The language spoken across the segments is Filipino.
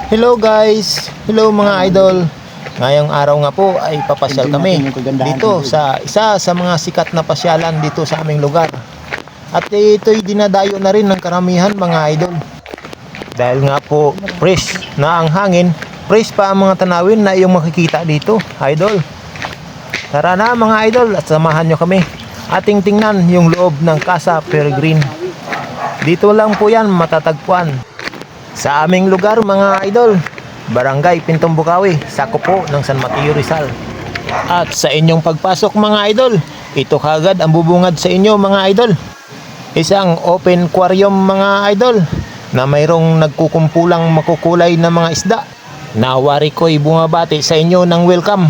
Hello guys, hello mga idol. Ngayong araw nga po ay papasyal kami dito sa isa sa mga sikat na pasyalan dito sa aming lugar. At ito'y dinadayo na rin ng karamihan mga idol. Dahil nga po fresh na ang hangin, fresh pa ang mga tanawin na iyong makikita dito, idol. Tara na mga idol at samahan nyo kami. Ating tingnan yung loob ng Casa Peregrine. Dito lang po yan matatagpuan sa aming lugar mga idol, Barangay Pintong Bukawi, sakop po ng San Mateo Rizal. At sa inyong pagpasok mga idol, ito kagad ang bubungad sa inyo mga idol. Isang open aquarium mga idol na mayroong nagkukumpulang makukulay na mga isda. Nawari ko'y bumabati sa inyo ng welcome.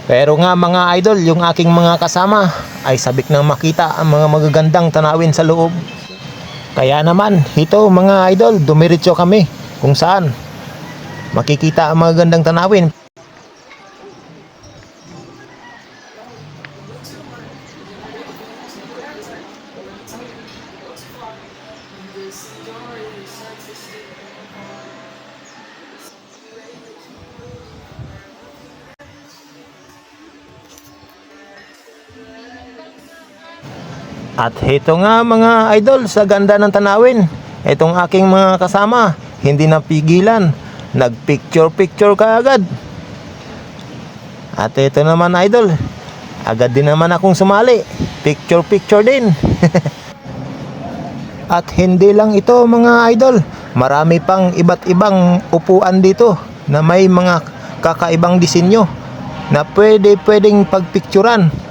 Pero nga mga idol, yung aking mga kasama ay sabik nang makita ang mga magagandang tanawin sa loob. Kaya naman, ito mga idol, dumiretso kami kung saan makikita ang mga gandang tanawin. At ito nga mga idol, sa ganda ng tanawin, itong aking mga kasama, hindi napigilan, nagpicture-picture kaagad. At ito naman idol, agad din naman akong sumali, picture-picture din. At hindi lang ito mga idol, marami pang iba't ibang upuan dito na may mga kakaibang disenyo na pwedeng pagpicturan,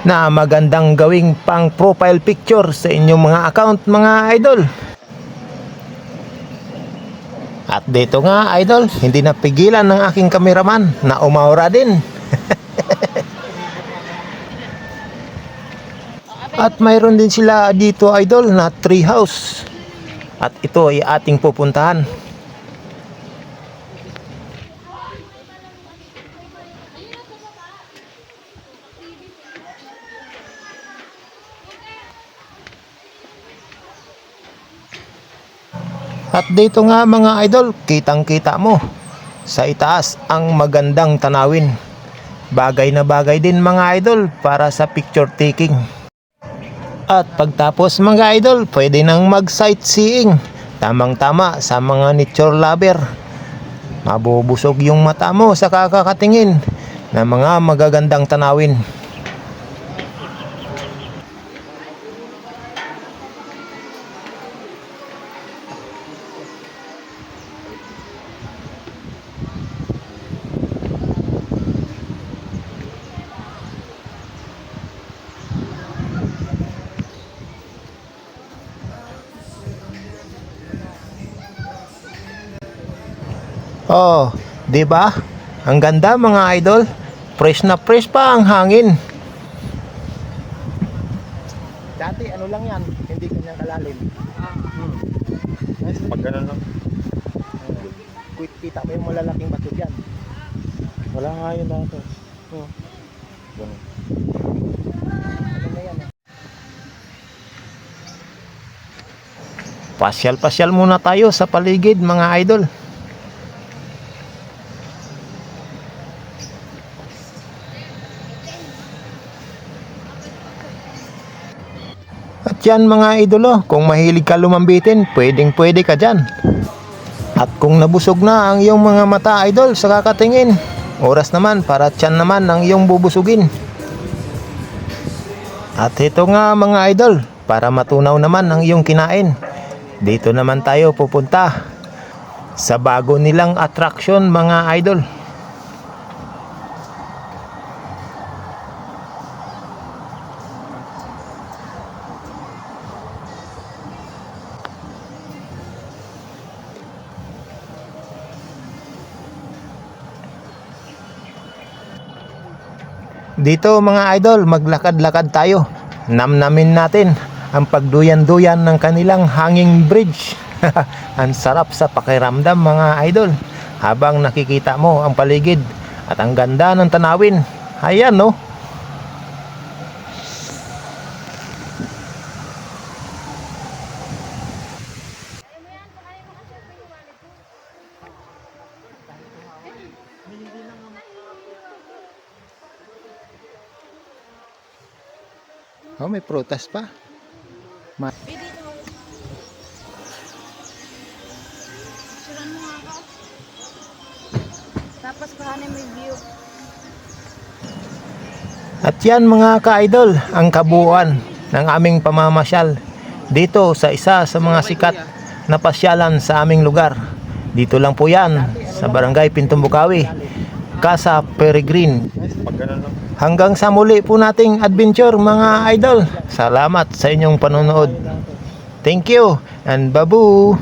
na magandang gawing pang profile picture sa inyong mga account mga idol. At dito nga idol, hindi napigilan ng aking kameraman na umaura din. At mayroon din sila dito idol na tree house. At ito ay ating pupuntahan. At dito nga mga idol, kitang-kita mo sa itaas ang magandang tanawin. Bagay na bagay din mga idol para sa picture taking. At pagtapos mga idol, pwede nang mag-sightseeing. Tamang-tama sa mga nature lover. Mabubusog yung mata mo sa kakakatingin ng mga magagandang tanawin. Oh, 'di ba? Ang ganda mga idol. Fresh na fresh pa ang hangin. Dati ano lang 'yan, hindi kanyang kalalim. Pag ganun lang. Kita mo yung malalaking bato diyan. Wala nga yun dito. Ganun. Ano na yan? Pasyal-pasyal muna tayo sa paligid mga idol. At yan mga idolo, kung mahilig ka lumambitin, pwedeng-pwede ka dyan. At kung nabusog na ang iyong mga mata idol sa kakatingin, oras naman para tiyan naman ang iyong bubusugin. At ito nga mga idol, para matunaw naman ang iyong kinain, dito naman tayo pupunta sa bago nilang attraction mga idol. Dito mga idol, maglakad-lakad tayo. Namnamin natin ang pagduyan-duyan ng kanilang hanging bridge. Ang sarap sa pakiramdam mga idol, habang nakikita mo ang paligid at ang ganda ng tanawin. Ayan no. Oh, may prutas pa. Picturean mo nga ako. Tapos kuhanin mo yung view. At yan mga ka-idol, ang kabuuan ng aming pamamasyal dito sa isa sa mga sikat na pasyalan sa aming lugar. Dito lang po yan sa Barangay Pintong Bukawi, Casa Peregrine. Pag ganun lang. Hanggang sa muli po nating adventure mga idol. Salamat sa inyong panonood. Thank you and babu!